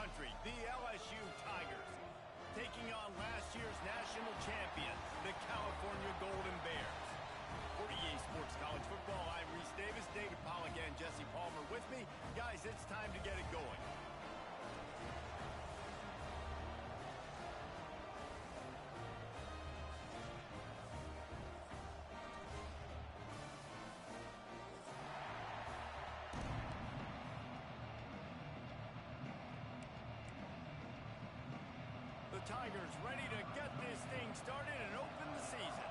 country, the LSU Tigers, taking on last year's national champion, the California Golden Bears. For EA Sports College Football, I'm Reese Davis, David Pollack, and Jesse Palmer with me. Guys, it's time to get it going. The Tigers ready to get this thing started and open the season.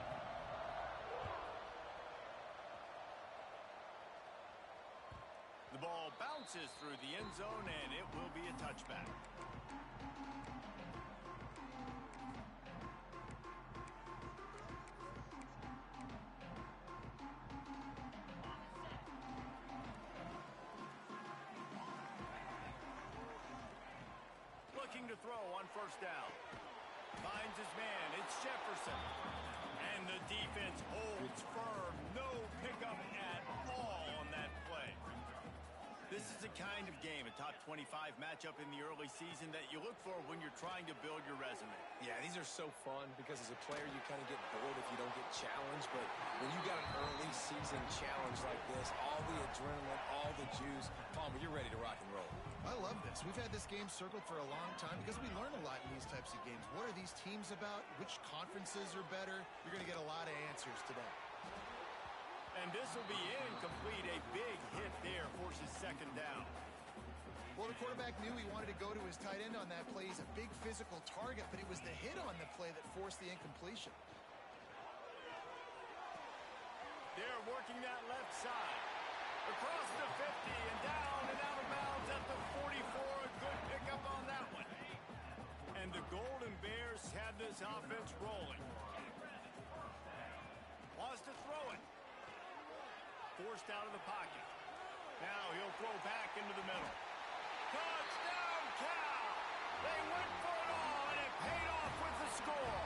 The ball bounces through the end zone, and it will be a touchback. Looking to throw on first down. Finds his man. It's Jefferson. And the defense holds firm. No pickup at all on that play. This is the kind of game, a top 25 matchup in the early season, that you look for when you're trying to build your resume. Yeah, these are so fun because as a player, you kind of get bored if you don't get challenged. But when you got an early season challenge like this, all the adrenaline, all the juice, Palmer, you're ready to rock and roll. I love this. We've had this game circled for a long time because we learn a lot in these types of games. What are these teams about? Which conferences are better? You're going to get a lot of answers today. And this will be incomplete. A big hit there forces second down. Well, the quarterback knew he wanted to go to his tight end on that play. He's a big physical target, but it was the hit on the play that forced the incompletion. They're working that left side. Across the 50 and down and out of bounds at the 44. A good pickup on that one. And the Golden Bears have this offense rolling. Wants to throw it. Forced out of the pocket. Now he'll throw back into the middle. Touchdown, Cal! They went for it all, and it paid off with the score.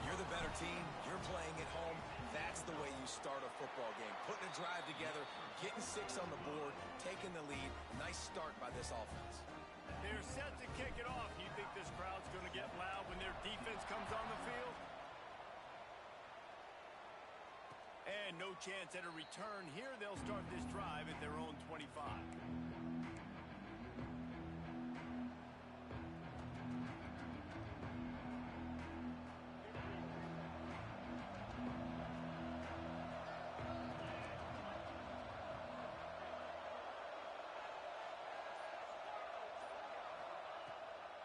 You're the better team. You're playing at home. That's the way you start a football game. Putting a drive together, getting 6 on the board, taking the lead. Nice start by this offense. They're set to kick it off. You think this crowd's going to get loud when their defense comes on the field? And no chance at a return here. They'll start this drive at their own 25.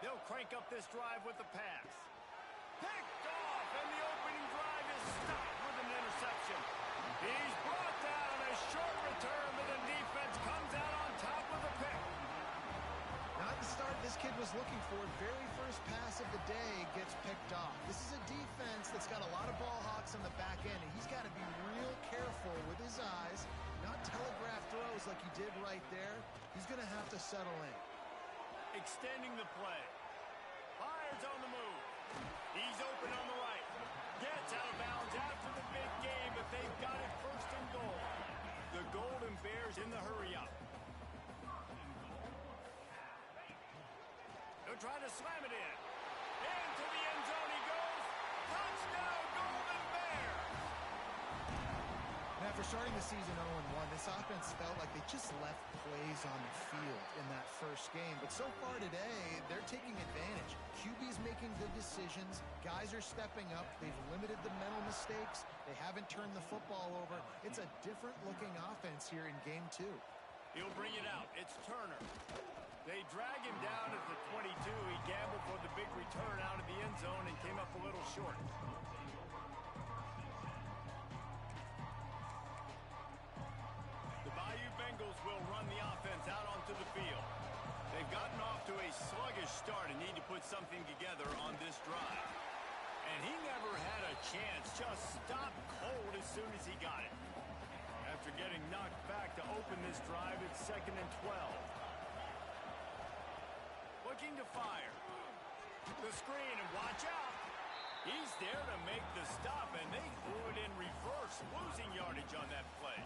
They'll crank up this drive with the pass. Picked off, and the opening drive is stopped with an interception. He's brought down. A short return, but the defense comes out on top with a pick. Not the start this kid was looking for. Very first pass of the day gets picked off. This is a defense that's got a lot of ball hawks on the back end, and he's got to be real careful with his eyes, not telegraph throws like he did right there. He's going to have to settle in. Extending the play. Fires on the move. He's open on the right. Gets out of bounds after the big game, but they've got it first and goal. The Golden Bears in the hurry-up. They'll try to slam it in. Into the end zone he goes. Touchdown, Golden Bears! And after starting the season 0-1, this offense felt like they just left plays on the field in that first game. But so far today, they're taking advantage. QB's making good decisions. Guys are stepping up. They've limited the mental mistakes. They haven't turned the football over. It's a different-looking offense here in Game 2. He'll bring it out. It's Turner. They drag him down at the 22. He gambled for the big return out of the end zone and came up a little short. The Bayou Bengals will run the offense out onto the field. They've gotten off to a sluggish start and need to put something together on this drive. And he never had a chance, just stopped cold as soon as he got it. After getting knocked back to open this drive, it's 2nd and 12. Looking to fire. The screen, and watch out. He's there to make the stop, and they threw it in reverse, losing yardage on that play.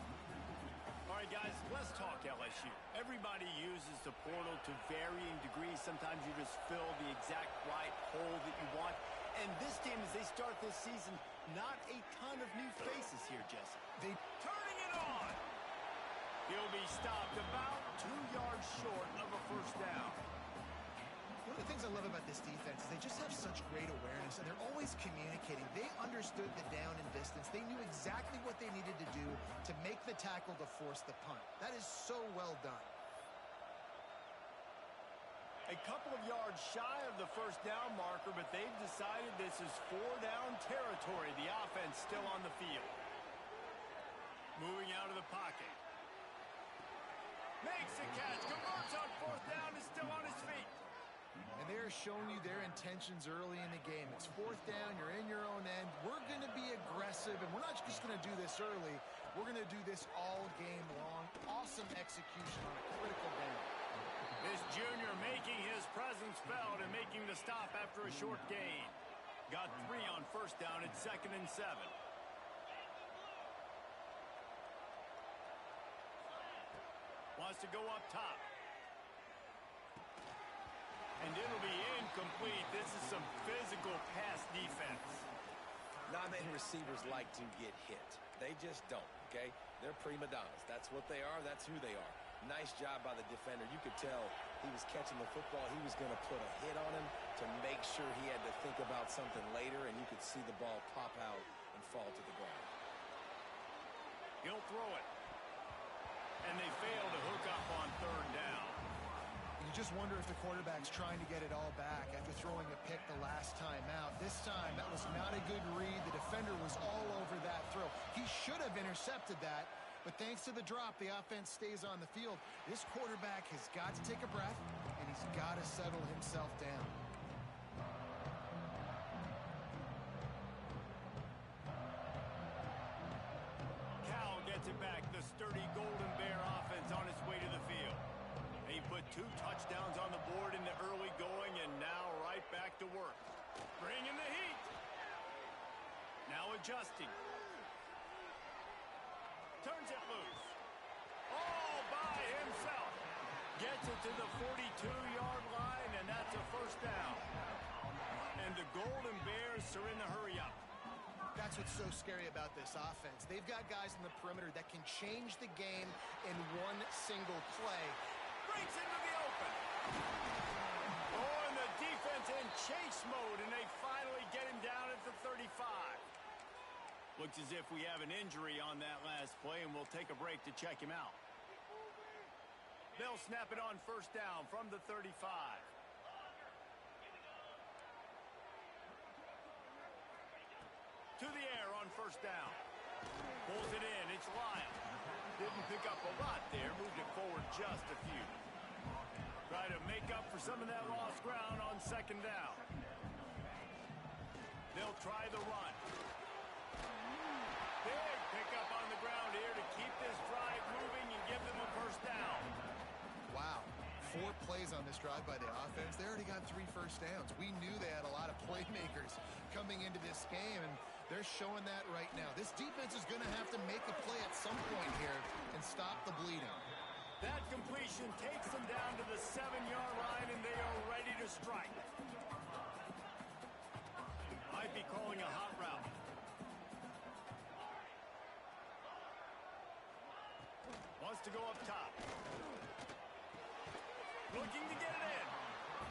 All right, guys, Let's talk LSU. Everybody uses the portal to varying degrees. Sometimes you just fill the exact right hole that you want. And this team, as they start this season, not a ton of new faces here, Jesse. They turning it on. He'll be stopped about 2 yards short of a first down. One of the things I love about this defense is they just have such great awareness, and they're always communicating. They understood the down and distance. They knew exactly what they needed to do to make the tackle to force the punt. That is so well done. A couple of yards shy of the first down marker, but they've decided this is 4-down territory. The offense still on the field. Moving out of the pocket. Makes a catch. Converts on fourth down. Is still on his feet. And they're showing you their intentions early in the game. It's fourth down. You're in your own end. We're going to be aggressive, and we're not just going to do this early. We're going to do this all game long. Awesome execution on a critical down. This junior making his presence felt and making the stop after a short gain. Got 3 on first down at 2nd and 7. Wants to go up top. And it'll be incomplete. This is some physical pass defense. Not many receivers like to get hit. They just don't, okay? They're prima donnas. That's what they are. That's who they are. Nice job by the defender. You could tell he was catching the football. He was going to put a hit on him to make sure he had to think about something later, and you could see the ball pop out and fall to the ground. He'll throw it. And they fail to hook up on 3rd down. You just wonder if the quarterback's trying to get it all back after throwing a pick the last time out. This time, that was not a good read. The defender was all over that throw. He should have intercepted that, but thanks to the drop, the offense stays on the field. This quarterback has got to take a breath, and he's got to settle himself down. Cal gets it back. The sturdy Golden Bear offense on its way to the field. They put 2 touchdowns on the board in the early going, and now right back to work. Bringing the heat. Now adjusting. Turns it loose. All by himself. Gets it to the 42-yard line, and that's a first down. And the Golden Bears are in the hurry-up. That's what's so scary about this offense. They've got guys in the perimeter that can change the game in one single play. Breaks into the open. Oh, and the defense in chase mode, and they finally get him down at the 35. Looks as if we have an injury on that last play, and we'll take a break to check him out. They'll snap it on first down from the 35. To the air on first down. Pulls it in. It's Lyle. Didn't pick up a lot there. Moved it forward just a few. Try to make up for some of that lost ground on 2nd down. They'll try the run. Big pickup on the ground here to keep this drive moving and give them a first down. Wow. 4 plays on this drive by the offense. They already got 3 first downs. We knew they had a lot of playmakers coming into this game, and they're showing that right now. This defense is going to have to make a play at some point here and stop the bleeding. That completion takes them down to the 7-yard line, and they are ready to strike. Might be calling a hot route. Wants to go up top. Looking to get it in.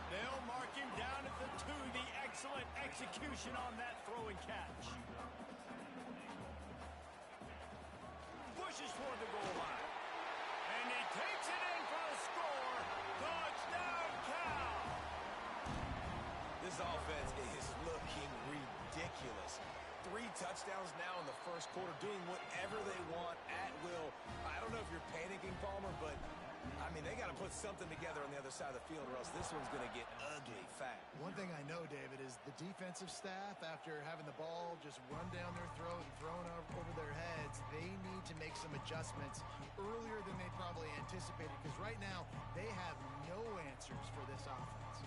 They'll mark him down at the 2. The excellent execution on that throw and catch. Pushes toward the goal line. And he takes it in for a score. Touchdown, Cal! This offense is looking ridiculous. 3 touchdowns now in the first quarter, doing whatever they want at will. I don't know if you're panicking, Palmer, but I mean, they got to put something together on the other side of the field, or else this one's going to get ugly fast. One thing I know, David, is the defensive staff, after having the ball just run down their throat and thrown over their heads, they need to make some adjustments earlier than they probably anticipated, because right now they have no answers for this offense.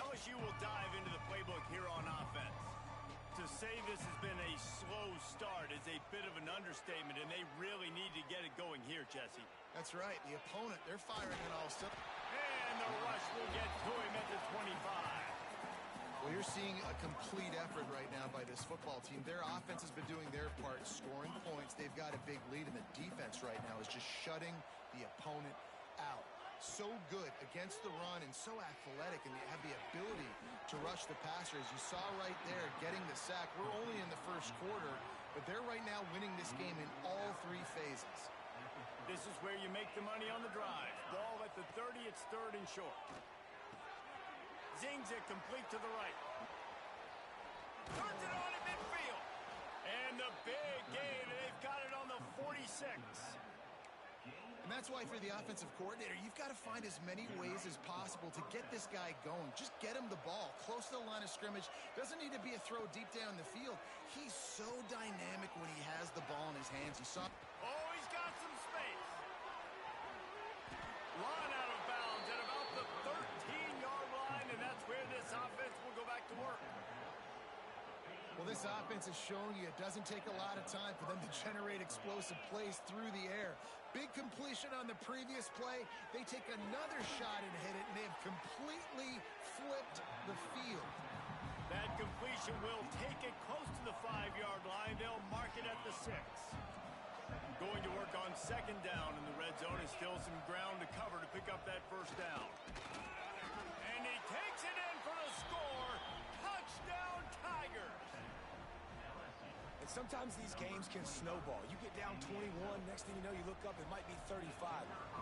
LSU will dive into the playbook here on offense. To say this has been a slow start is a bit of an understatement, and they really need to get it going here, Jesse. That's right. The opponent, they're firing on all cylinders. And the rush will get to him at the 25. Well, you're seeing a complete effort right now by this football team. Their offense has been doing their part, scoring points. They've got a big lead, and the defense right now is just shutting the opponent out. So good against the run and so athletic, and they have the ability to rush the passer. As you saw right there, getting the sack. We're only in the first quarter, but they're right now winning this game in all three phases. This is where you make the money on the drive. Ball at the 30, it's third and short. Zings it complete to the right. Turns it on at midfield. And the big gain, and they've got it on the 46. And that's why for the offensive coordinator, you've got to find as many ways as possible to get this guy going. Just get him the ball close to the line of scrimmage. Doesn't need to be a throw deep down the field. He's so dynamic when he has the ball in his hands. You saw... Oh, he's got some space. Run out of bounds at about the 13-yard line, and that's where this offense will go back to work. Well, this offense is showing you it doesn't take a lot of time for them to generate explosive plays through the air. Big completion on the previous play. They take another shot and hit it, and they have completely flipped the field. That completion will take it close to the 5-yard line. They'll mark it at the 6. Going to work on second down in the red zone, and still some ground to cover to pick up that first down. And he takes it in for the score. Touchdown, Tigers. And sometimes these games can snowball. You get down 21, next thing you know, you look up, it might be 35.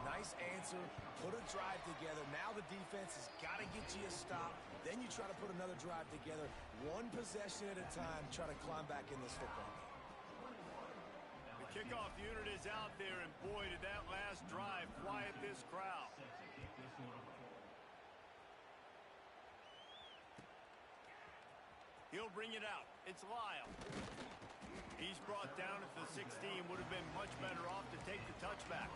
Nice answer, put a drive together. Now the defense has got to get you a stop. Then you try to put another drive together. One possession at a time, try to climb back in this football game. The kickoff unit is out there, and boy, did that last drive quiet this crowd. He'll bring it out. It's Lyle. He's brought down at the 16. Would have been much better off to take the touchback.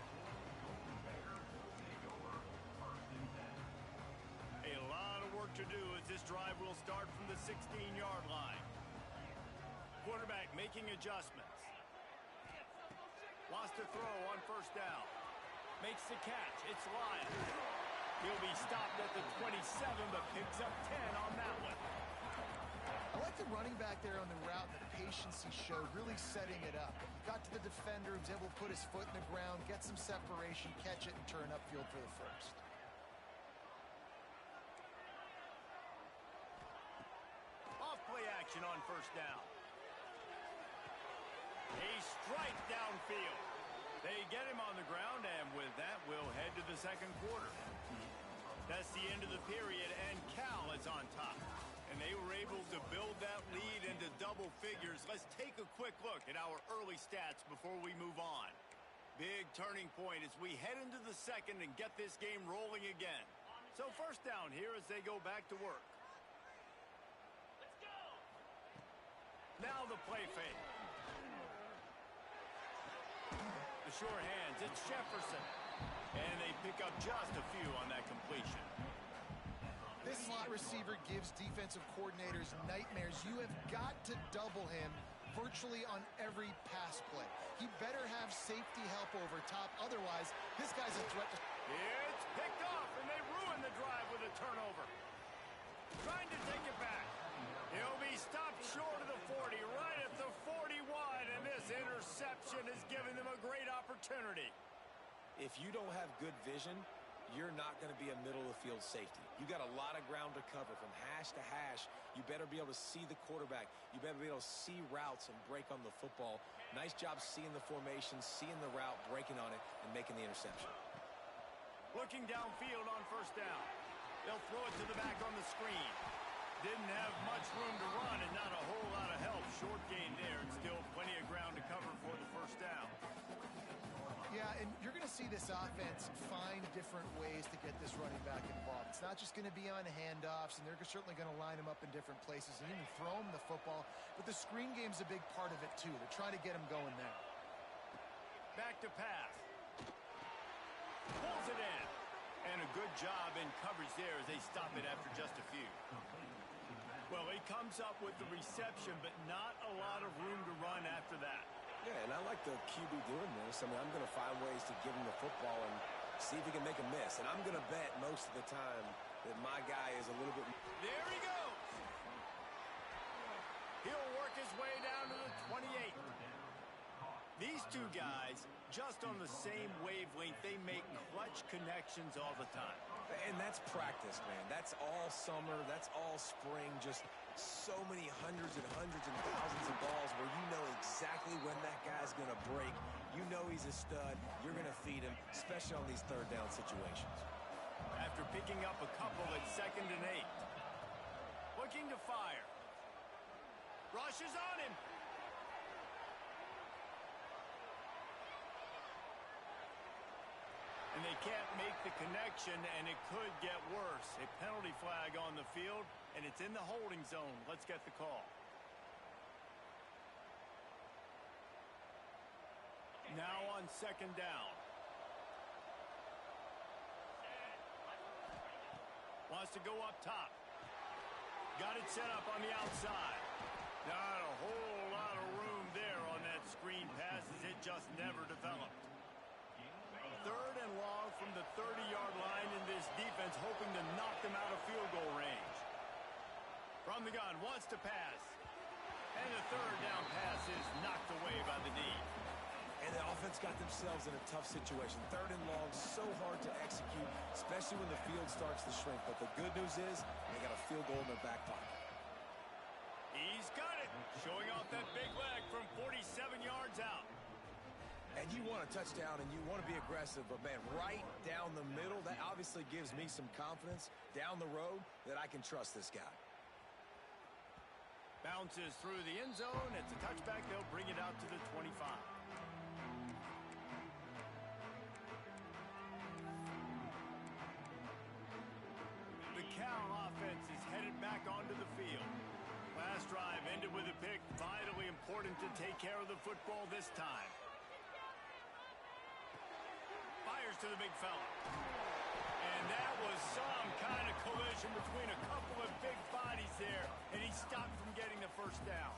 A lot of work to do as this drive will start from the 16-yard line. Quarterback making adjustments. Wants to throw on first down. Makes the catch. It's Lyle. He'll be stopped at the 27, but picks up 10 on that one. I like the running back there on the route, the patience he showed, really setting it up. He got to the defender, was able to put his foot in the ground, get some separation, catch it, and turn upfield for the first. Off play action on first down. A strike downfield. They get him on the ground, and with that, we'll head to the second quarter. That's the end of the period, and Cal is on top. And they were able to build that lead into double figures. Let's take a quick look at our early stats before we move on. Big turning point as we head into the second and get this game rolling again. So first down here as they go back to work. Let's go! Now the play fake. The sure hands, it's Jefferson. And they pick up just a few on that completion. This slot receiver gives defensive coordinators nightmares. You have got to double him virtually on every pass play. He better have safety help over top. Otherwise, this guy's a threat to... It's picked off, and they ruin the drive with a turnover. Trying to take it back. He'll be stopped short of the 40, right at the 41, and this interception is giving them a great opportunity. If you don't have good vision, you're not going to be a middle-of-the-field safety. You got a lot of ground to cover from hash to hash. You better be able to see the quarterback. You better be able to see routes and break on the football. Nice job seeing the formation, seeing the route, breaking on it, and making the interception. Looking downfield on first down. They'll throw it to the back on the screen. Didn't have much room to run and not a whole lot of help. Short gain there, and still plenty of ground to cover for the first down. Yeah, and you're going to see this offense find different ways to get this running back involved. It's not just going to be on handoffs, and they're certainly going to line him up in different places and even throw him the football. But the screen game's a big part of it, too. They're trying to get him going there. Back to pass. Pulls it in. And a good job in coverage there as they stop it after just a few. Well, he comes up with the reception, but not a lot of room to run after that. Yeah, and I like the QB doing this. I mean, I'm going to find ways to give him the football and see if he can make a miss. And I'm going to bet most of the time that my guy is a little bit... There he goes. He'll work his way down to the 28. These two guys, just on the same wavelength, they make clutch connections all the time. And that's practice, man. That's all summer. That's all spring. Just so many hundreds and thousands of balls where you know exactly when that guy's going to break. You know he's a stud. You're going to feed him, especially on these third down situations. After picking up a couple at 2nd and 8. Looking to fire. Rushes on him. And they can't make the connection, and it could get worse. A penalty flag on the field, and it's in the holding zone. Let's get the call. Now on 2nd down. Wants to go up top. Got it set up on the outside. Not a whole lot of room there on that screen pass as it just never developed. 3rd and long from the 30-yard line in this defense, hoping to knock them out of field goal range. From the gun, wants to pass. And the 3rd down pass is knocked away by the knee. And the offense got themselves in a tough situation. 3rd and long, so hard to execute, especially when the field starts to shrink. But the good news is they got a field goal in their back pocket. He's got it, showing off that big leg from 47 yards out. And you want a touchdown and you want to be aggressive, but, man, right down the middle, that obviously gives me some confidence down the road that I can trust this guy. Bounces through the end zone. It's a touchback. They'll bring it out to the 25. The Cal offense is headed back onto the field. Last drive ended with a pick. Vitally important to take care of the football this time. Fires to the big fella. And that was some kind of collision between a couple of big bodies there, and he stopped from getting the first down.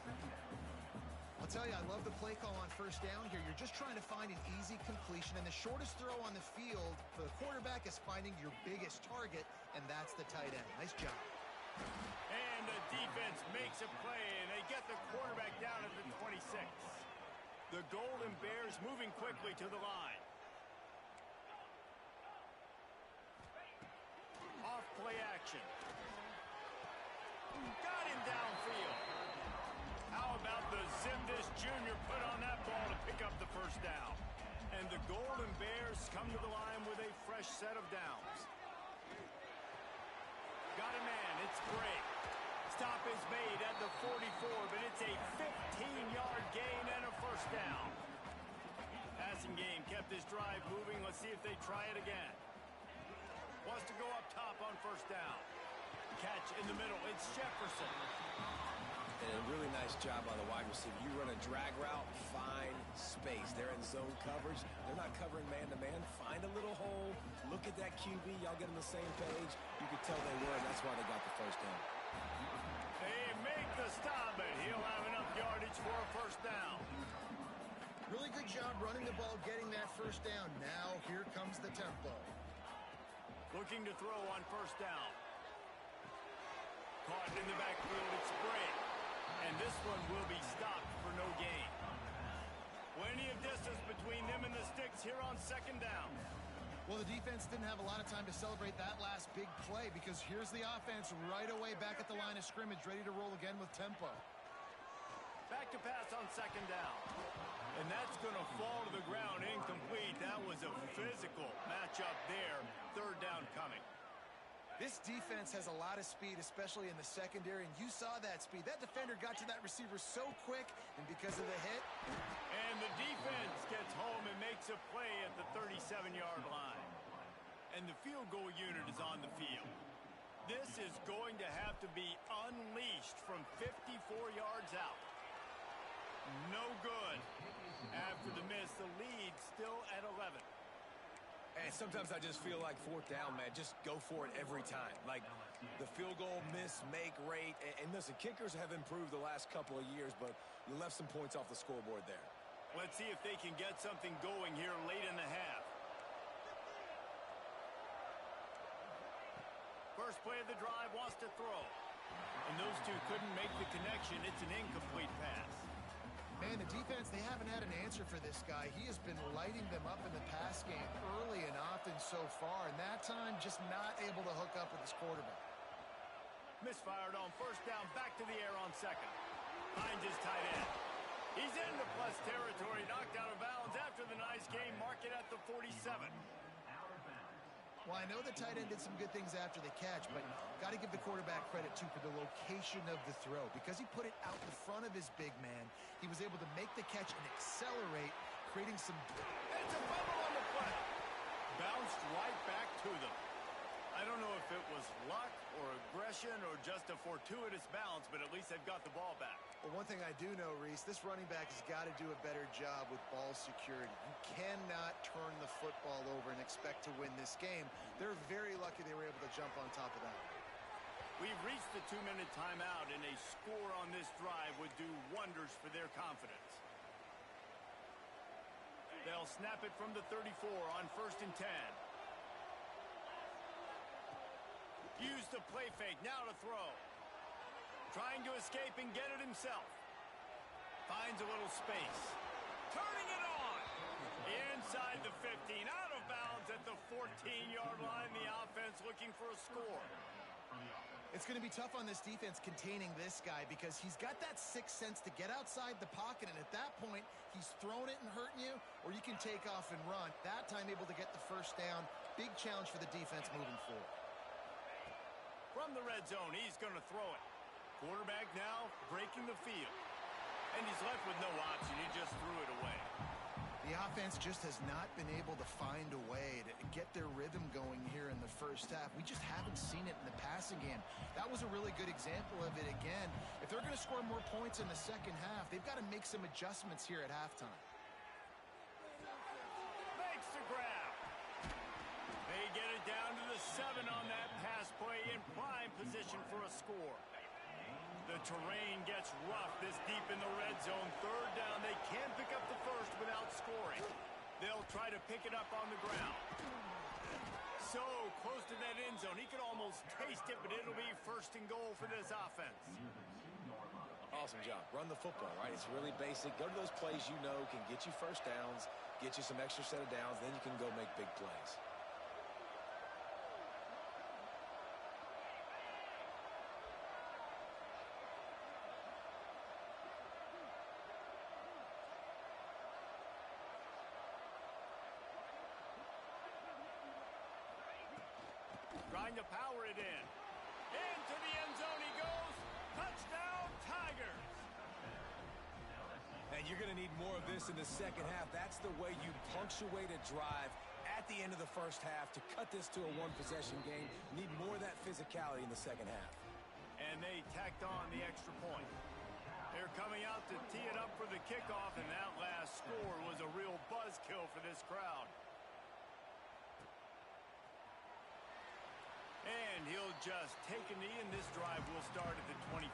I'll tell you, I love the play call on 1st down here. You're just trying to find an easy completion, and the shortest throw on the field for the quarterback is finding your biggest target, and that's the tight end. Nice job. And the defense makes a play, and they get the quarterback down at the 26. The Golden Bears moving quickly to the line. Off play action. Got him downfield. How about the Zimdis Jr. put on that ball to pick up the first down? And the Golden Bears come to the line with a fresh set of downs. Got a man. It's great. Stop is made at the 44, but it's a 15-yard gain and a first down. Passing game kept this drive moving. Let's see if they try it again. Wants to go up top on 1st down. Catch in the middle. It's Jefferson. And a really nice job by the wide receiver. You run a drag route, find space. They're in zone coverage. They're not covering man-to-man. Find a little hole. Look at that QB. Y'all get on the same page. You could tell they were, and that's why they got the first down. They make the stop, but he'll have enough yardage for a first down. Really good job running the ball, getting that first down. Now here comes the tempo. Looking to throw on 1st down. Caught in the backfield. It's Gray. And this one will be stopped for no gain. Plenty of distance between them and the sticks here on 2nd down. Well, the defense didn't have a lot of time to celebrate that last big play because here's the offense right away back at the line of scrimmage, ready to roll again with tempo. Back to pass on 2nd down. And that's going to fall to the ground incomplete. That was a physical matchup there. 3rd down coming. This defense has a lot of speed, especially in the secondary, and you saw that speed. That defender got to that receiver so quick, and because of the hit. And the defense gets home and makes a play at the 37-yard line. And the field goal unit is on the field. This is going to have to be unleashed from 54 yards out. No good. After the miss, the lead still at 11. And sometimes I just feel like 4th down, man, just go for it every time. Like, The field goal miss-make rate. And listen, kickers have improved the last couple of years, but you left some points off the scoreboard there. Let's see if they can get something going here late in the half. First play of the drive, wants to throw. And those two couldn't make the connection. It's an incomplete pass. Man, the defense, they haven't had an answer for this guy. He has been lighting them up in the pass game early and often so far, and that time just not able to hook up with his quarterback. Misfired on first down, back to the air on second. Finds his tight end. He's into plus territory, knocked out of bounds after the nice game. Mark it at the 47. Well, I know the tight end did some good things after the catch, but got to give the quarterback credit, too, for the location of the throw. Because he put it out in front of his big man, he was able to make the catch and accelerate, creating some... It's a fumble on the play. Bounced right back to them. I don't know if it was luck or aggression or just a fortuitous bounce, but at least they've got the ball back. Well, one thing I do know, Reese, this running back has got to do a better job with ball security. You cannot turn the football over and expect to win this game. They're very lucky they were able to jump on top of that. We've reached the 2-minute timeout, and a score on this drive would do wonders for their confidence. They'll snap it from the 34 on 1st and 10. Use the play fake, now to throw. Trying to escape and get it himself. Finds a little space. Turning it on. Inside the 15, out of bounds at the 14-yard line. The offense looking for a score. It's going to be tough on this defense containing this guy because he's got that sixth sense to get outside the pocket, and at that point, he's throwing it and hurting you, or you can take off and run. That time able to get the first down. Big challenge for the defense moving forward. From the red zone, he's going to throw it. Quarterback now breaking the field. And he's left with no option. He just threw it away. The offense just has not been able to find a way to get their rhythm going here in the first half. We just haven't seen it in the passing game. That was a really good example of it again. If they're going to score more points in the second half, they've got to make some adjustments here at halftime. Makes the grab. They get it down to the 7 on that pass play in prime position for a score. The terrain gets rough this deep in the red zone. 3rd down. They can't pick up the first without scoring. They'll try to pick it up on the ground. So close to that end zone. He could almost taste it, but it'll be 1st and goal for this offense. Awesome job. Run the football, right? It's really basic. Go to those plays you know can get you first downs, get you some extra set of downs, then you can go make big plays. Trying to power it in. Into the end zone he goes. Touchdown, Tigers. And you're going to need more of this in the second half. That's the way you punctuate a drive at the end of the first half to cut this to a one-possession game. Need more of that physicality in the second half. And they tacked on the extra point. They're coming out to tee it up for the kickoff, and that last score was a real buzzkill for this crowd. And he'll just take a knee, and this drive will start at the 25.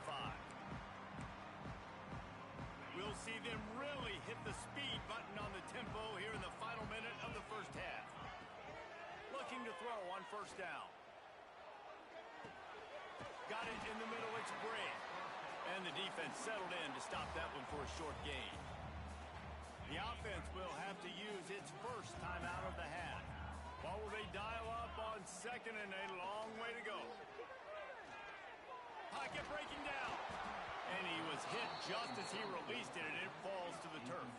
We'll see them really hit the speed button on the tempo here in the final minute of the first half. Looking to throw on 1st down. Got it in the middle, it's Bray. And the defense settled in to stop that one for a short gain. The offense will have to use its first timeout of the half. What will they dial up on 2nd and a long way to go? Pocket breaking down. And he was hit just as he released it, and it falls to the turf.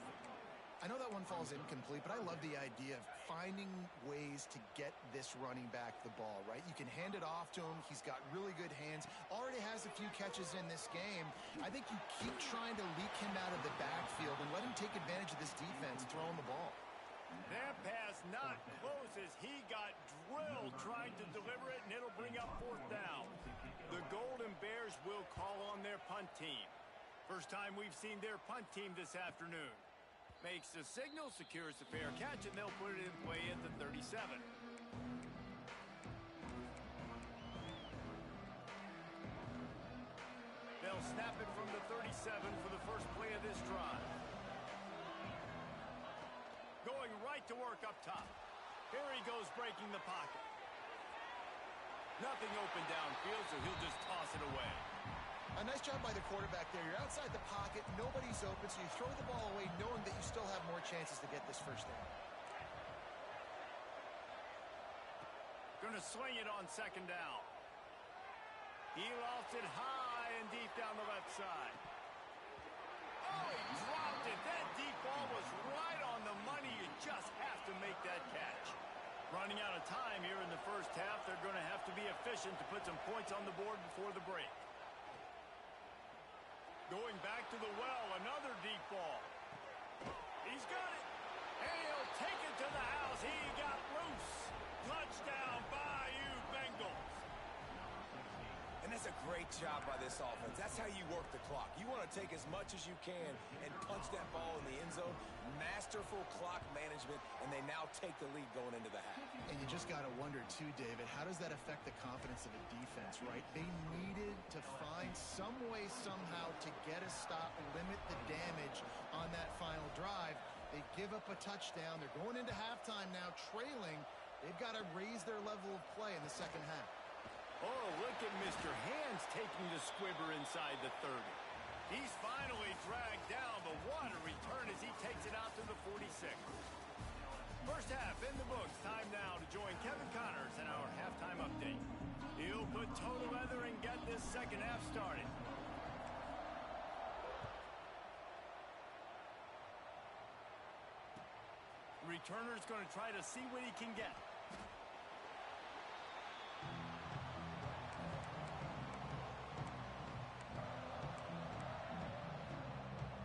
I know that one falls incomplete, but I love the idea of finding ways to get this running back the ball, right? You can hand it off to him. He's got really good hands. Already has a few catches in this game. I think you keep trying to leak him out of the backfield and let him take advantage of this defense throwing the ball. That pass not close as he got drilled trying to deliver it, and it'll bring up 4th down. The Golden Bears will call on their punt team. First time we've seen their punt team this afternoon. Makes the signal, secures the fair catch, and they'll put it in play at the 37. will snap it from the 37 for the first play of this drive. Going right to work up top. Here he goes breaking the pocket. Nothing open downfield, so he'll just toss it away. A nice job by the quarterback there. You're outside the pocket, nobody's open, so you throw the ball away knowing that you still have more chances to get this first down. Going to sling it on second down. He lofts it high and deep down the left side. Oh, he dropped it. That deep ball was right on the money. You just have to make that catch. Running out of time here in the first half. They're going to have to be efficient to put some points on the board before the break. Going back to the well, another deep ball. He's got it. And he'll take it to the house. He got loose. Touchdown, Bayou Bengals. And that's a great job by this offense. That's how you work the clock. You want to take as much as you can and punch that ball in the end zone. Masterful clock management, and they now take the lead going into the half. And you just got to wonder, too, David, how does that affect the confidence of a defense, right? They needed to find some way, somehow, to get a stop, limit the damage on that final drive. They give up a touchdown. They're going into halftime now, trailing. They've got to raise their level of play in the second half. Oh, look at Mr. Hands taking the squibber inside the 30. He's finally dragged down, but what a return as he takes it out to the 46. First half in the books. Time now to join Kevin Connors in our halftime update. He'll put toe to leather and get this second half started. Returner's going to try to see what he can get.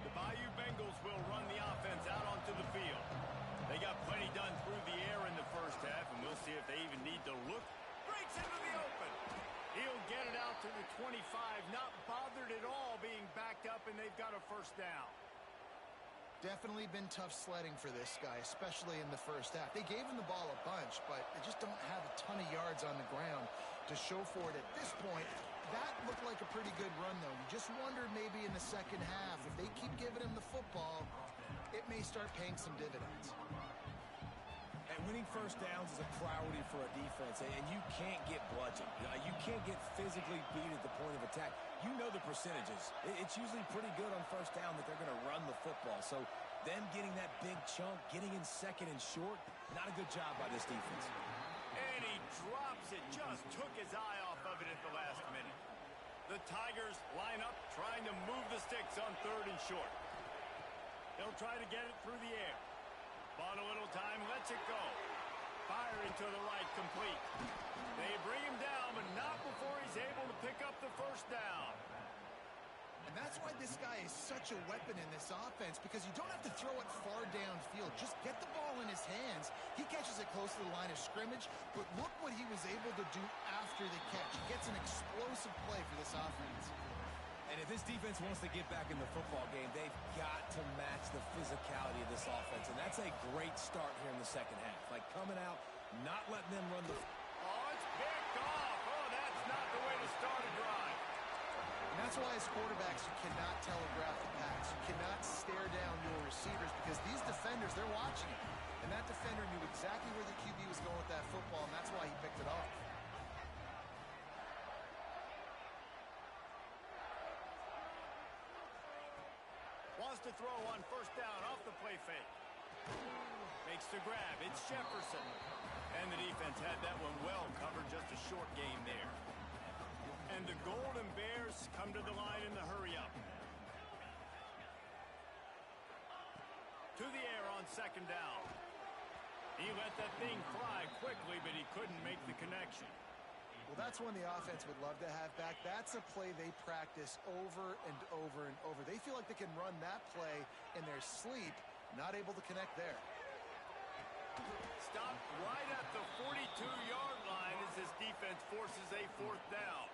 The Bayou Bengals will run the offense out onto the field. They got plenty done through the air in the first half, and we'll see if they even need to look. Breaks into the open. He'll get it out to the 25, not bothered at all being backed up, and they've got a first down. Definitely been tough sledding for this guy, especially in the first half. They gave him the ball a bunch, but they just don't have a ton of yards on the ground to show for it at this point. That looked like a pretty good run, though. You just wonder maybe in the second half, if they keep giving him the football, it may start paying some dividends. And winning first downs is a priority for a defense, and you can't get bludgeoned. You can't get physically beat at the point of attack. You know the percentages. It's usually pretty good on first down that they're going to run the football. So them getting that big chunk, getting in second and short, not a good job by this defense. And he drops it, just took his eye off of it at the last minute. The Tigers line up, trying to move the sticks on third and short. They'll try to get it through the air. Bought a little time, lets it go. Firing to the right, complete. They bring him down, but not before he's able to pick up the first down. And that's why this guy is such a weapon in this offense, because you don't have to throw it far downfield. Just get the ball in his hands. He catches it close to the line of scrimmage, but look what he was able to do after the catch. He gets an explosive play for this offense. And if this defense wants to get back in the football game, they've got to match the physicality of this offense. And that's a great start here in the second half. Like coming out, not letting them run the... Oh, it's picked off. Oh, that's not the way to start a drive. And that's why as quarterbacks, you cannot telegraph the pass. You cannot stare down your receivers, because these defenders, they're watching it. And that defender knew exactly where the QB was going with that football, and that's why he picked it off. Wants to throw on first down off the play fake. Makes the grab. It's Jefferson. And the defense had that one well covered. Just a short game there. And the Golden Bears come to the line in the hurry-up. To the air on second down. He let that thing fly quickly, but he couldn't make the connection. Well, that's one the offense would love to have back. That's a play they practice over and over and over. They feel like they can run that play in their sleep, not able to connect there. Stopped right at the 42-yard line as his defense forces a fourth down.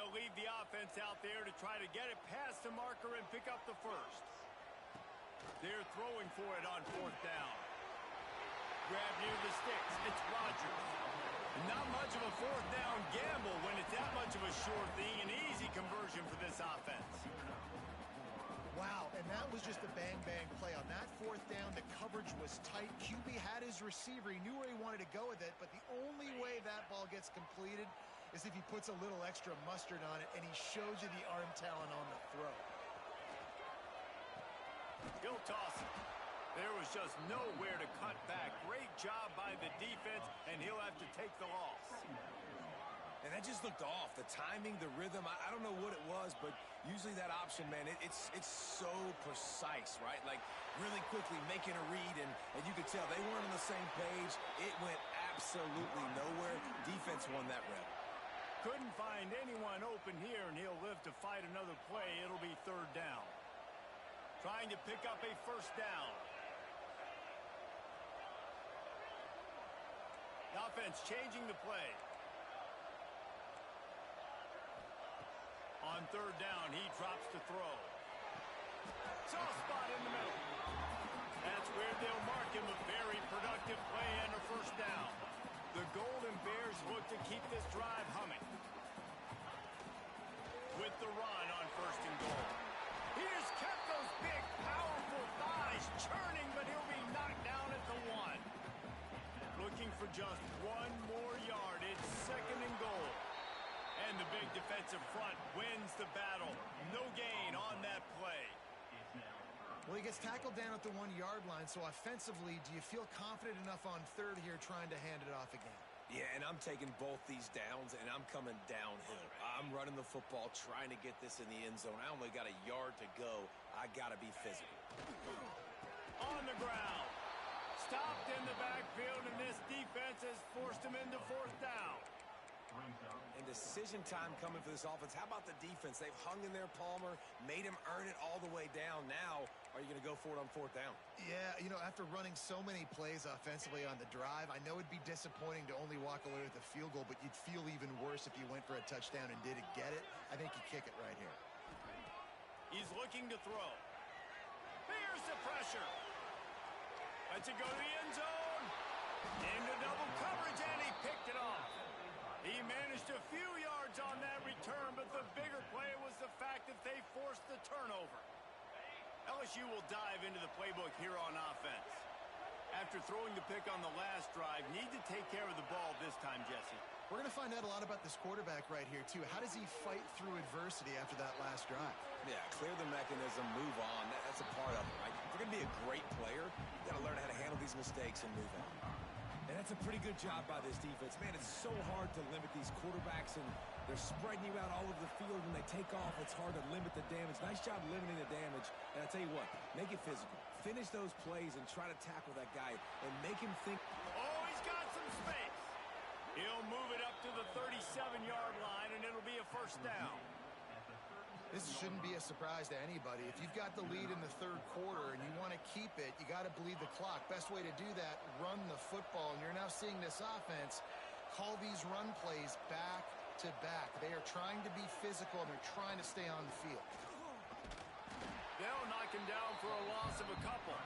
they'll leave the offense out there to try to get it past the marker and pick up the first. They're throwing for it on fourth down. Grab near the sticks. It's Rodgers. Not much of a fourth down gamble when it's that much of a sure thing. An easy conversion for this offense. Wow, and that was just a bang-bang play. On that fourth down, the coverage was tight. QB had his receiver. He knew where he wanted to go with it, but the only way that ball gets completed is if he puts a little extra mustard on it, and he shows you the arm talent on the throw. He'll toss it. There was just nowhere to cut back. Great job by the defense, and he'll have to take the loss. And that just looked off. The timing, the rhythm, I don't know what it was, but usually that option, man, it's so precise, right? Like, really quickly making a read, and you could tell they weren't on the same page. It went absolutely nowhere. Defense won that round. Couldn't find anyone open here, and he'll live to fight another play. It'll be third down. Trying to pick up a first down. The offense changing the play. On third down, he drops to throw. Soft spot in the middle. That's where they'll mark him. A very productive play and a first down. The Golden Bears look to keep this drive humming. With the run on first and goal. He has kept those big, powerful thighs churning, but he'll be knocked down at the one. Looking for just one more yard. It's second and goal. And the big defensive front wins the battle. No gain on that play. Well, he gets tackled down at the 1 yard line, so offensively, do you feel confident enough on third here trying to hand it off again? Yeah, and I'm taking both these downs, and I'm coming downhill. I'm running the football, trying to get this in the end zone. I only got a yard to go. I got to be physical. On the ground. Stopped in the backfield, and this defense has forced him into fourth down. And decision time coming for this offense. How about the defense? They've hung in there, Palmer, made him earn it all the way down. Now, are you going to go for it on fourth down? Yeah, you know, after running so many plays offensively on the drive, I know it'd be disappointing to only walk away with a field goal, but you'd feel even worse if you went for a touchdown and didn't get it. I think you kick it right here. He's looking to throw. Here's the pressure. Lets it go to the end zone. Into double coverage, and he picked it off. He managed a few yards on that return, but the bigger play was the fact that they forced the turnover. LSU will dive into the playbook here on offense. After throwing the pick on the last drive, need to take care of the ball this time, Jesse. We're going to find out a lot about this quarterback right here, too. How does he fight through adversity after that last drive? Yeah, clear the mechanism, move on. That's a part of it, right? If you're going to be a great player, you got to learn how to handle these mistakes and move on. And that's a pretty good job by this defense. Man, it's so hard to limit these quarterbacks, and they're spreading you out all over the field. When they take off, it's hard to limit the damage. Nice job limiting the damage. And I tell you what, make it physical. Finish those plays and try to tackle that guy and make him think. Oh, he's got some space. He'll move it up to the 37-yard line, and it'll be a first down. This shouldn't be a surprise to anybody. If you've got the lead in the third quarter and you want to keep it, you got to bleed the clock. Best way to do that, run the football. And you're now seeing this offense call these run plays back to back. They are trying to be physical, and they're trying to stay on the field. They'll knock him down for a loss of a couple.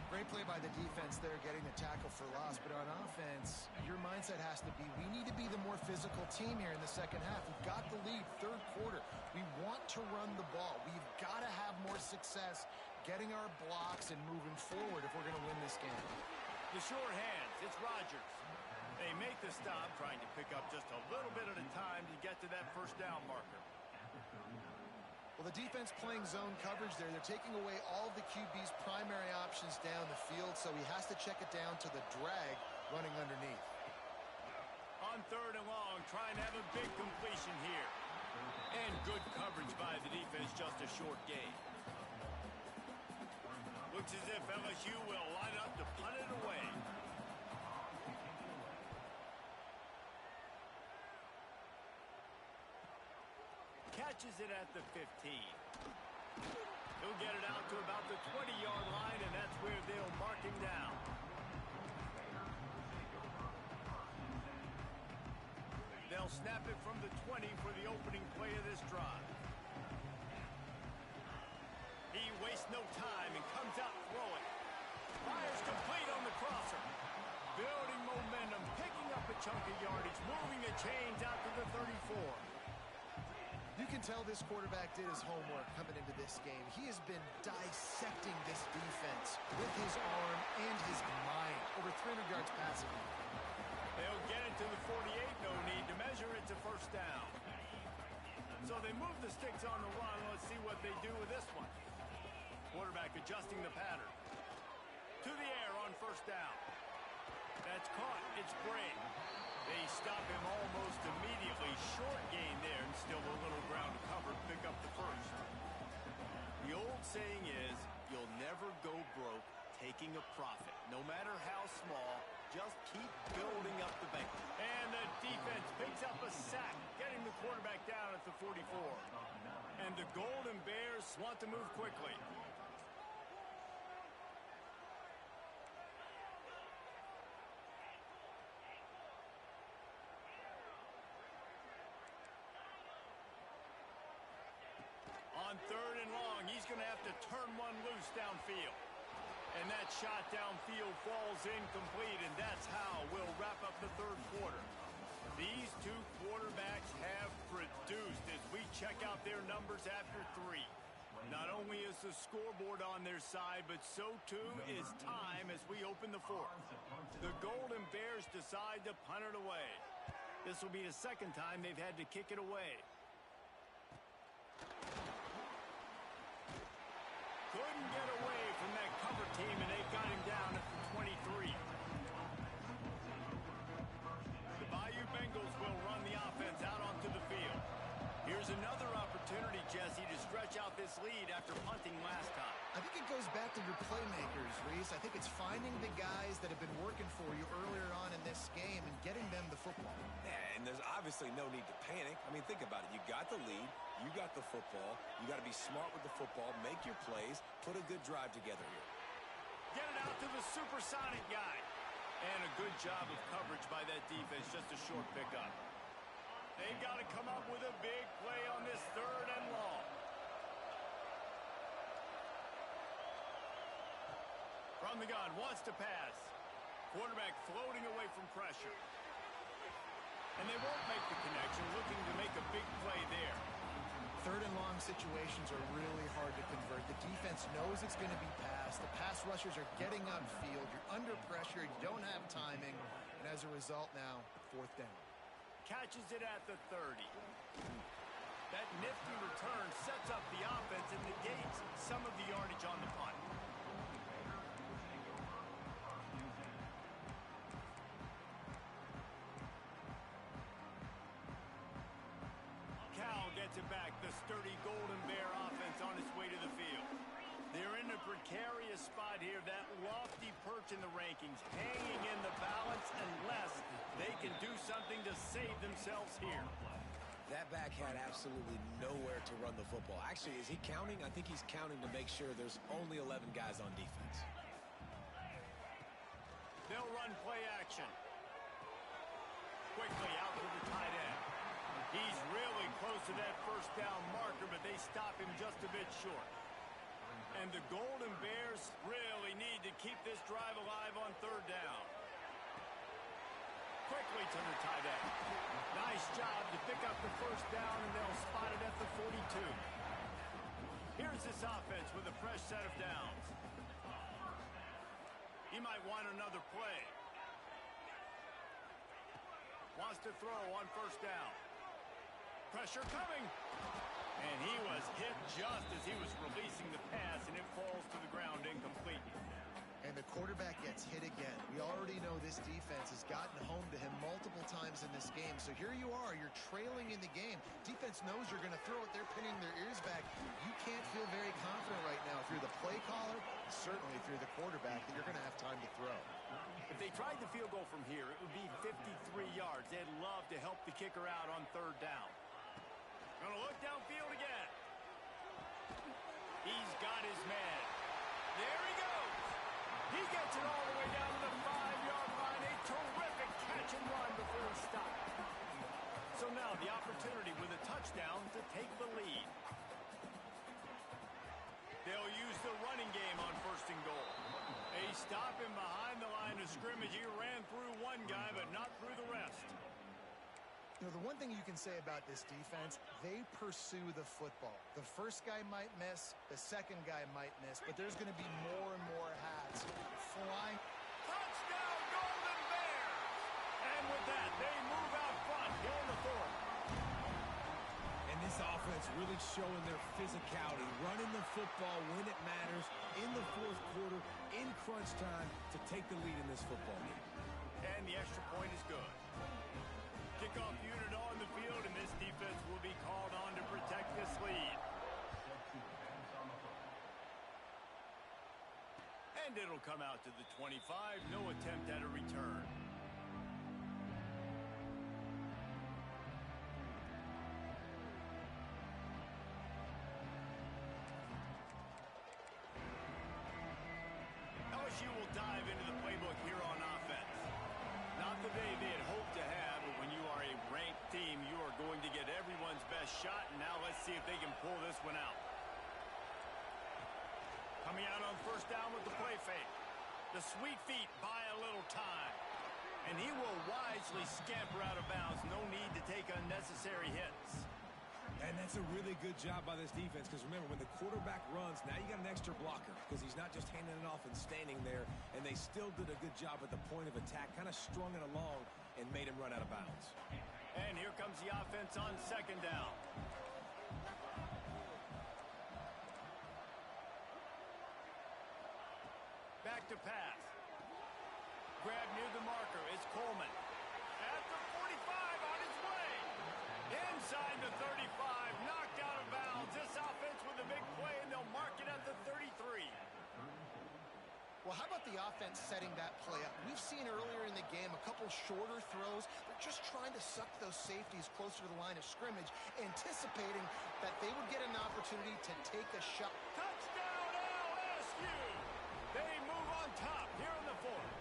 Great play by the defense there, getting the tackle for loss. But on offense, your mindset has to be, we need to be the more physical team here in the second half. We've got the lead, third quarter. We want to run the ball. We've got to have more success getting our blocks and moving forward if we're going to win this game. The sure hands, it's Rodgers. They make the stop, trying to pick up just a little bit at a time to get to that first down marker. Well, the defense playing zone coverage there. They're taking away all of the QB's primary options down the field, so he has to check it down to the drag running underneath. On third and long, trying to have a big completion here. And good coverage by the defense, just a short gain. Looks as if LSU will line up to punt it away. Catches it at the 15. He'll get it out to about the 20-yard line, and that's where they'll mark him down. They'll snap it from the 20 for the opening play of this drive. He wastes no time and comes out throwing. Fires complete on the crosser. Building momentum, picking up a chunk of yardage, moving the chains out to the 34. You can tell this quarterback did his homework coming into this game. He has been dissecting this defense with his arm and his mind. Over 300 yards passing. They'll get it to the 48, no need to measure it to first down. So they move the sticks on the run. Let's see what they do with this one. Quarterback adjusting the pattern. To the air on first down. That's caught. It's Bray. They stop him almost immediately. Short gain there and still a little ground to cover. Pick up the first. The old saying is, you'll never go broke taking a profit. No matter how small, just keep building up the bank. And the defense picks up a sack, getting the quarterback down at the 44. And the Golden Bears want to move quickly. On third and long, he's going to have to turn one loose downfield. And that shot downfield falls incomplete, and that's how we'll wrap up the third quarter. These two quarterbacks have produced as we check out their numbers after three. Not only is the scoreboard on their side, but so too is time as we open the fourth. The Golden Bears decide to punt it away. This will be the second time they've had to kick it away. Couldn't get away from that cover team, and they got him down at the 23. The Bayou Bengals will run the offense out onto the field. Here's another opportunity, Jesse, to stretch out this lead after punting last time. I think it goes back to your playmakers, Reese. I think it's finding the guys that have been working for you earlier on in this game and getting them the football. Yeah, and there's obviously no need to panic. I mean, think about it. You got the lead. You got the football. You got to be smart with the football. Make your plays. Put a good drive together here. Get it out to the supersonic guy. And a good job of coverage by that defense. Just a short pickup. They've got to come up with a big play on this third and long. From the gun, wants to pass. Quarterback floating away from pressure. And they won't make the connection, looking to make a big play there. Third and long situations are really hard to convert. The defense knows it's going to be passed. The pass rushers are getting upfield. You're under pressure. You don't have timing. And as a result now, fourth down. Catches it at the 30. That nifty return sets up the offense and negates some of the yardage on the punt. Cal gets it back. The sturdy Golden Bear offense on its way to the field. They're in a precarious spot here. That lofty perch in the rankings, hanging in the balance unless they can do something to save themselves here. That back had absolutely nowhere to run the football. Actually, is he counting? I think he's counting to make sure there's only 11 guys on defense. They'll run play action. Quickly out to the tight end. He's really close to that first down marker, but they stop him just a bit short. And the Golden Bears really need to keep this drive alive on third down. Quickly to the tight end. Nice job to pick up the first down, and they'll spot it at the 42. Here's this offense with a fresh set of downs. He might want another play. Wants to throw on first down. Pressure coming. And he was hit just as he was releasing the pass, and it falls to the ground incomplete. And the quarterback gets hit again. We already know this defense has gotten home to him multiple times in this game. So here you are, you're trailing in the game. Defense knows you're going to throw it. They're pinning their ears back. You can't feel very confident right now through the play caller, certainly through the quarterback, that you're going to have time to throw. If they tried the field goal from here, it would be 53 yards. They'd love to help the kicker out on third down. Gonna look downfield again. He's got his man. There he goes. He gets it all the way down to the 5-yard line. A terrific catch and run before he stopped. So now the opportunity with a touchdown to take the lead. They'll use the running game on 1st and goal. A stop in behind the line of scrimmage. He ran through one guy, but not through the rest. You know, the one thing you can say about this defense, they pursue the football. The first guy might miss, the second guy might miss, but there's going to be more and more hats flying. Touchdown, Golden Bears! And with that, they move out front here in the 4th. And this offense really showing their physicality, running the football when it matters, in the 4th quarter, in crunch time, to take the lead in this football game. And the extra point is good. Kickoff unit on the field, and this defense will be called on to protect this lead. And it'll come out to the 25. No attempt at a return. LSU will dive into the playbook here on offense. Not the day they had hoped to have, but when you are a ranked team, you are going to get everyone's best shot, and now let's see if they can pull this one out. Coming out on 1st down with the play fake. The sweet feet buy a little time, and he will wisely scamper out of bounds. No need to take unnecessary hits. And that's a really good job by this defense, because remember, when the quarterback runs, now you got an extra blocker, because he's not just handing it off and standing there, and they still did a good job at the point of attack, kind of strung it along and made him run out of bounds. And here comes the offense on 2nd down. Back to pass. Grab near the marker. It's Coleman. At the 45 on his way. Inside the 35. Knocked out of bounds. This offense with a big play, and they'll mark it at the 33. Well, how about the offense setting that play up? We've seen earlier in the game a couple shorter throws. They're just trying to suck those safeties closer to the line of scrimmage, anticipating that they would get an opportunity to take a shot. Touchdown, LSU! They move on top here in the 4th.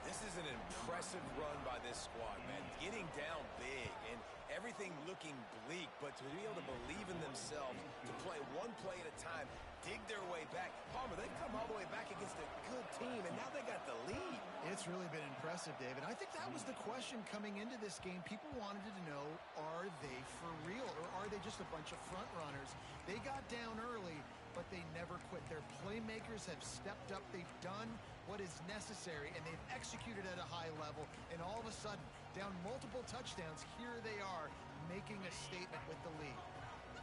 This is an impressive run by this squad, man. Getting down big and everything looking bleak, but to be able to believe in themselves, to play one play at a time, dig their way back. Palmer, they've come all the way back against a good team, and now they got the lead. It's really been impressive, David. I think that was the question coming into this game. People wanted to know, are they for real, or are they just a bunch of front runners? They got down early, but they never quit. Their playmakers have stepped up. They've done what is necessary, and they've executed at a high level, and all of a sudden, down multiple touchdowns, here they are making a statement with the lead.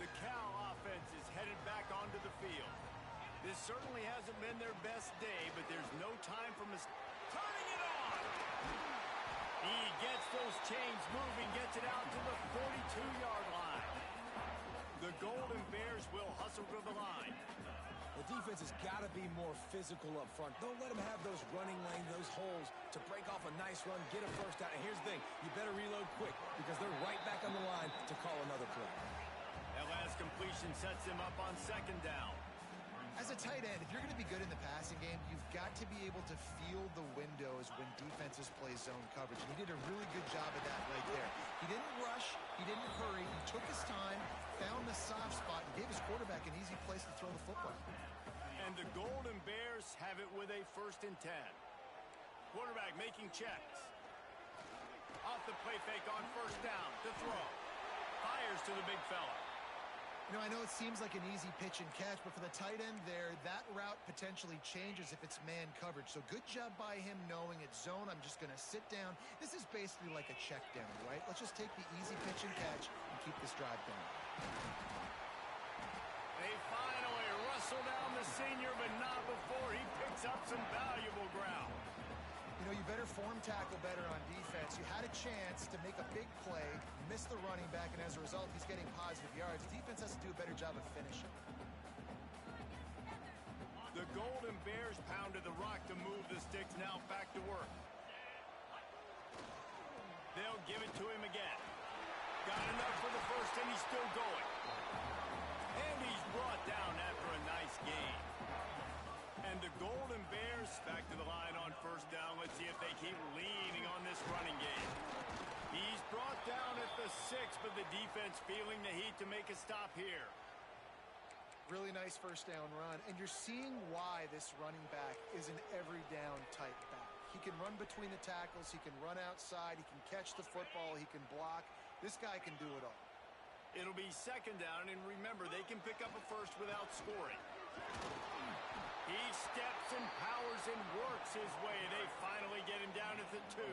The Cal offense is headed back onto the field. This certainly hasn't been their best day, but there's no time for turning it on. He gets those chains moving, gets it out to the 42-yard line. The Golden Bears will hustle to the line. The defense has got to be more physical up front. Don't let them have those running lanes, those holes to break off a nice run, get a 1st down. And here's the thing, you better reload quick because they're right back on the line to call another play. That last completion sets him up on 2nd down. As a tight end, if you're going to be good in the passing game, you've got to be able to feel the windows when defenses play zone coverage. And he did a really good job of that right there. He didn't rush. He didn't hurry. He took his time, found the soft spot, and gave his quarterback an easy place to throw the football. And the Golden Bears have it with a 1st and 10. Quarterback making checks. Off the play fake on 1st down to throw. Fires to the big fella. You know, I know it seems like an easy pitch and catch, but for the tight end there, that route potentially changes if it's man coverage. So good job by him knowing it's zone. I'm just going to sit down. This is basically like a check down, right? Let's just take the easy pitch and catch and keep this drive going. They finally wrestle down the senior, but not before he picks up some valuable ground. You know, you better form tackle better on defense. You had a chance to make a big play, miss the running back, and as a result, he's getting positive yards. Defense has to do a better job of finishing. The Golden Bears pounded the rock to move the sticks, now back to work. They'll give it to him again. Got enough for the 1st, and he's still going. And he's brought down after a nice gain. And the Golden Bears back to the line on 1st down. Let's see if they keep leaning on this running game. He's brought down at the 6, but the defense feeling the heat to make a stop here. Really nice first down run, and you're seeing why this running back is an every down type back. He can run between the tackles, he can run outside, he can catch the football, he can block. This guy can do it all. It'll be second down, and remember, they can pick up a first without scoring. He steps and powers and works his way. They finally get him down at the 2.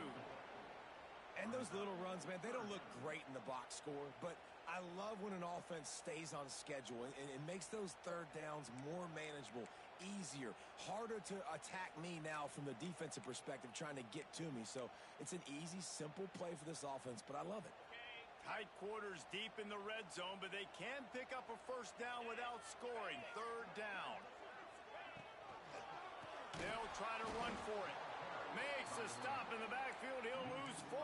And those little runs, man, they don't look great in the box score, but I love when an offense stays on schedule and it makes those third downs more manageable, easier, harder to attack me now from the defensive perspective trying to get to me. So it's an easy, simple play for this offense, but I love it. Tight quarters deep in the red zone, but they can pick up a first down without scoring. Third down. They'll try to run for it. Makes a stop in the backfield. He'll lose 4.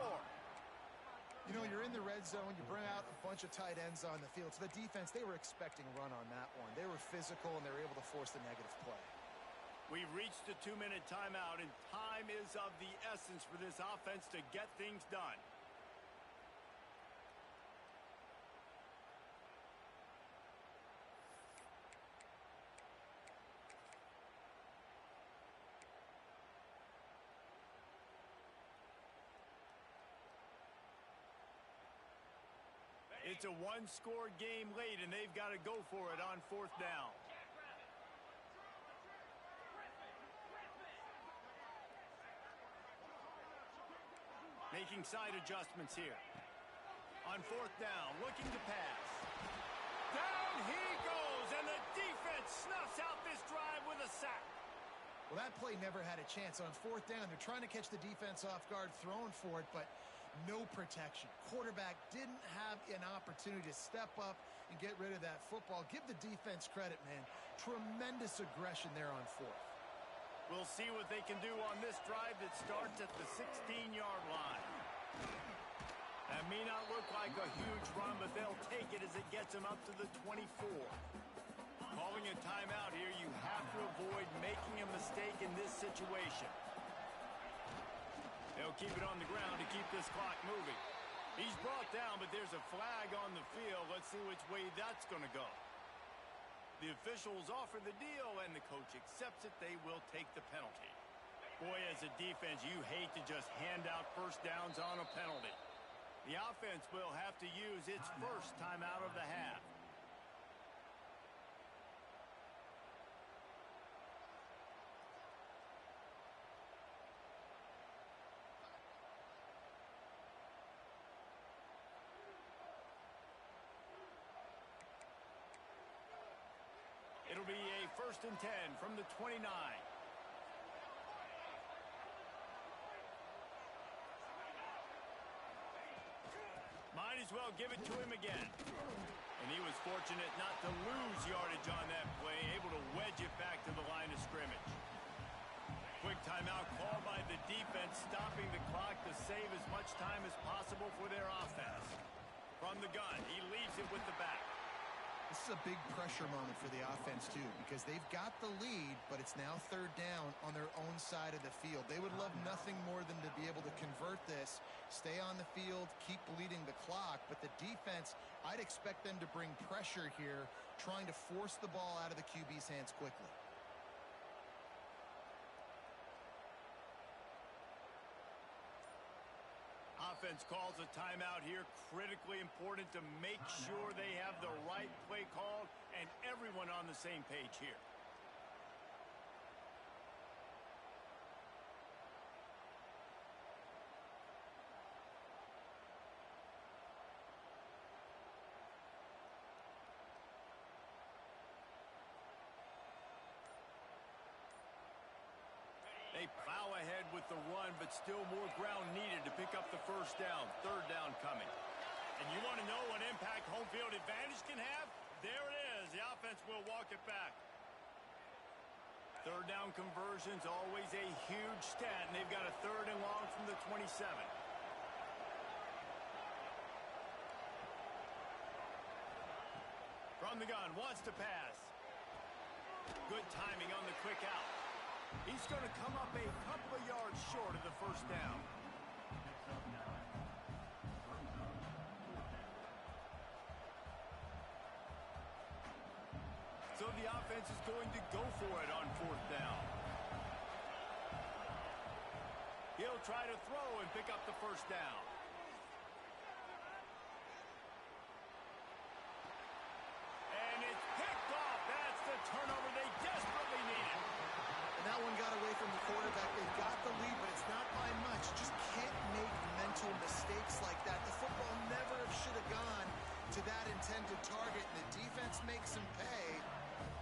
You know, you're in the red zone, you bring out a bunch of tight ends on the field. So the defense, they were expecting a run on that one. They were physical, and they were able to force the negative play. We've reached the 2-minute timeout, and time is of the essence for this offense to get things done. It's a one-score game late, and they've got to go for it on 4th down. Making side adjustments here. On 4th down, looking to pass. Down he goes, and the defense snuffs out this drive with a sack. Well, that play never had a chance. On 4th down, they're trying to catch the defense off guard, throwing for it, but no protection. Quarterback didn't have an opportunity to step up and get rid of that football. Give the defense credit, man. Tremendous aggression there on 4th. We'll see what they can do on this drive that starts at the 16-yard line. That may not look like a huge run, but they'll take it as it gets them up to the 24. Calling a timeout here, you have to avoid making a mistake in this situation. They'll keep it on the ground to keep this clock moving. He's brought down, but there's a flag on the field. Let's see which way that's going to go. The officials offer the deal, and the coach accepts it. They will take the penalty. Boy, as a defense, you hate to just hand out first downs on a penalty. The offense will have to use its first timeout of the half. It'll be a 1st and 10 from the 29. Might as well give it to him again. And he was fortunate not to lose yardage on that play, able to wedge it back to the line of scrimmage. Quick timeout called by the defense, stopping the clock to save as much time as possible for their offense. From the gun, he leaves it with the back. This is a big pressure moment for the offense, too, because they've got the lead, but it's now 3rd down on their own side of the field. They would love nothing more than to be able to convert this, stay on the field, keep bleeding the clock, but the defense, I'd expect them to bring pressure here, trying to force the ball out of the QB's hands quickly. Offense calls a timeout here. Critically important to make sure they have the right play called and everyone on the same page here. They plow ahead with the run, but still more ground needed to pick up the first down. 3rd down coming. And you want to know what impact home field advantage can have? There it is. The offense will walk it back. 3rd down conversions, always a huge stat, and they've got a 3rd and long from the 27. From the gun, wants to pass. Good timing on the quick out. He's going to come up a couple of yards short of the first down. so the offense is going to go for it on 4th down. He'll try to throw and pick up the 1st down. And it's picked off. That's the turnover they desperately needed. And that one got away from the quarterback. They got the lead, but it's not by much. Just can't make mental mistakes like that. The football never should have gone to that intended target, and the defense makes them pay.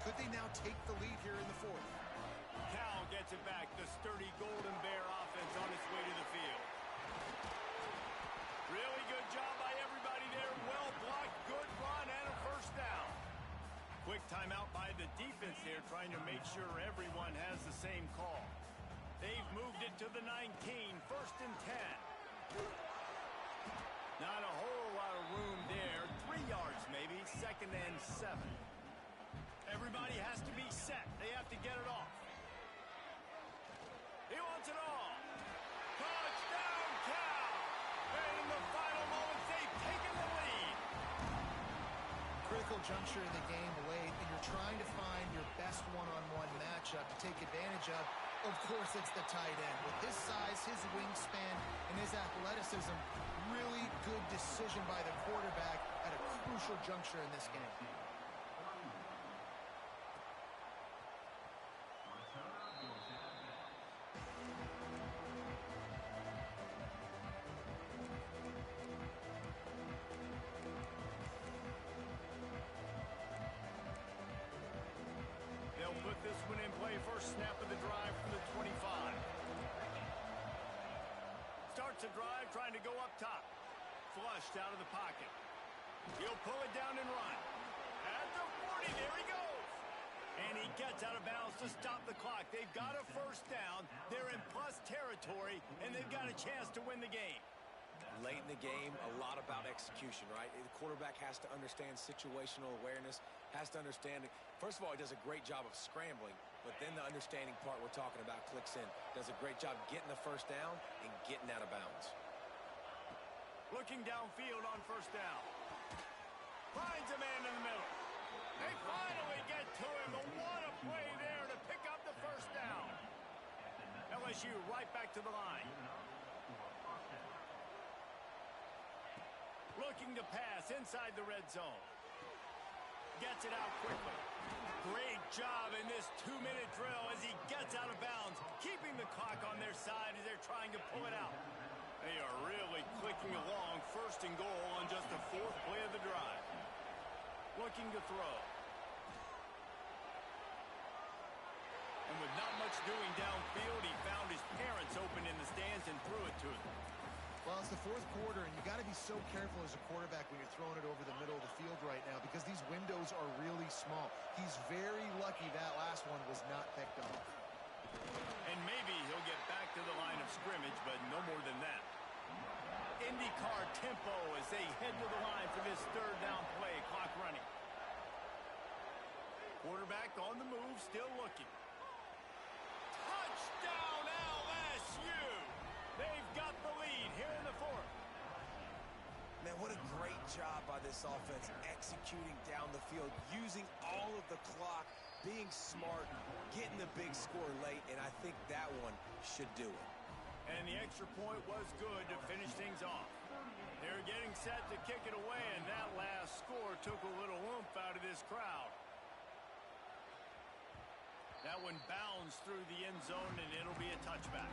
Could they now take the lead here in the 4th? Cal gets it back. The sturdy Golden Bear offense on its way to the field. Really good job by everybody there. Well blocked, good run, and a 1st down. Quick timeout by the defense there, trying to make sure everyone has the same call. They've moved it to the 19, 1st and 10. Not a whole lot of room there. 3 yards maybe, 2nd and 7. Everybody has to be set. They have to get it off. He wants it all. Touchdown, Cal! And in the final moments, they've taken the lead. Critical juncture in the game late, and you're trying to find your best one-on-one matchup to take advantage of. Of course, it's the tight end. With his size, his wingspan, and his athleticism, really good decision by the quarterback at a crucial juncture in this game. They'll put this one in play. First snap of the drive from the 25. Starts a drive trying to go up top. Flushed out of the pocket. He'll pull it down and run. At the 40, there he goes. And he gets out of bounds to stop the clock. They've got a 1st down. They're in plus territory, and they've got a chance to win the game. Late in the game, a lot about execution, right? The quarterback has to understand situational awareness, has to understand it. First of all, he does a great job of scrambling, but then the understanding part we're talking about clicks in. Does a great job getting the 1st down and getting out of bounds. Looking downfield on 1st down. Finds a man in the middle. They finally get to him, but what a play there to pick up the 1st down. LSU right back to the line. Looking to pass inside the red zone. Gets it out quickly. Great job in this 2-minute drill as he gets out of bounds, keeping the clock on their side as they're trying to pull it out. They are really clicking along. 1st and goal on just the 4th play of the drive. Looking to throw. And with not much doing downfield, he found his parents open in the stands and threw it to them. Well, it's the 4th quarter, and you got to be so careful as a quarterback when you're throwing it over the middle of the field right now because these windows are really small. He's very lucky that last one was not picked off. And maybe he'll get back to the line of scrimmage, but no more than that. IndyCar tempo as they head to the line for this 3rd down play. Clock running. Quarterback on the move, still looking. Touchdown, LSU! They've got the lead here in the 4th. Man, what a great job by this offense executing down the field, using all of the clock, being smart, getting the big score late, and I think that one should do it. And the extra point was good to finish things off. They're getting set to kick it away, and that last score took a little oomph out of this crowd. That one bounds through the end zone, and it'll be a touchback.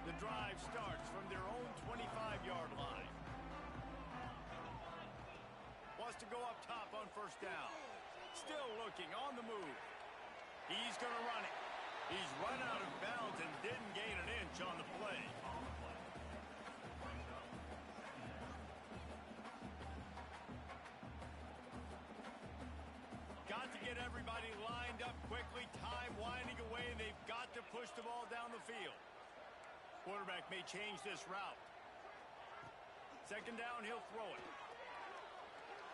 The drive starts from their own 25-yard line. Wants to go up top on 1st down. Still looking, on the move. He's going to run it. He's run out of bounds and didn't gain an inch on the play. Got to get everybody lined up quickly. Time winding away. They've got to push the ball down the field. Quarterback may change this route. 2nd down, he'll throw it.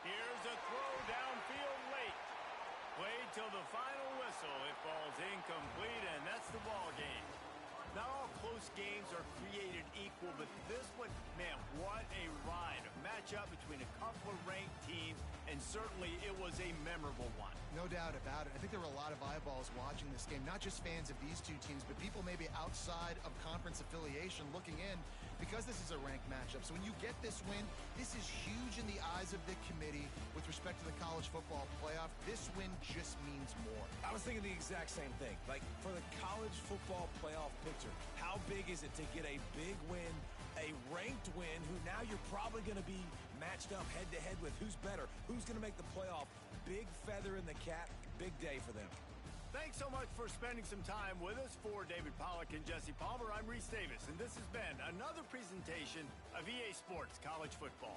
Here's a throw downfield late. Played till the final whistle. It falls incomplete, and that's the ball game. Not all close games are created equal, but this one, man, what a ride. A matchup between a couple of ranked teams, and certainly it was a memorable one. No doubt about it. I think there were a lot of eyeballs watching this game, not just fans of these two teams, but people maybe outside of conference affiliation looking in because this is a ranked matchup. So when you get this win, this is huge in the eyes of the committee with respect to the college football playoff. This win just means more. I was thinking the exact same thing. Like, for the college football playoff picture, how big is it to get a big win, a ranked win, who now you're probably going to be matched up head-to-head with who's better, who's going to make the playoff. Big feather in the cap, big day for them. Thanks so much for spending some time with us. For David Pollack and Jesse Palmer, I'm Reese Davis, and this has been another presentation of EA Sports College Football.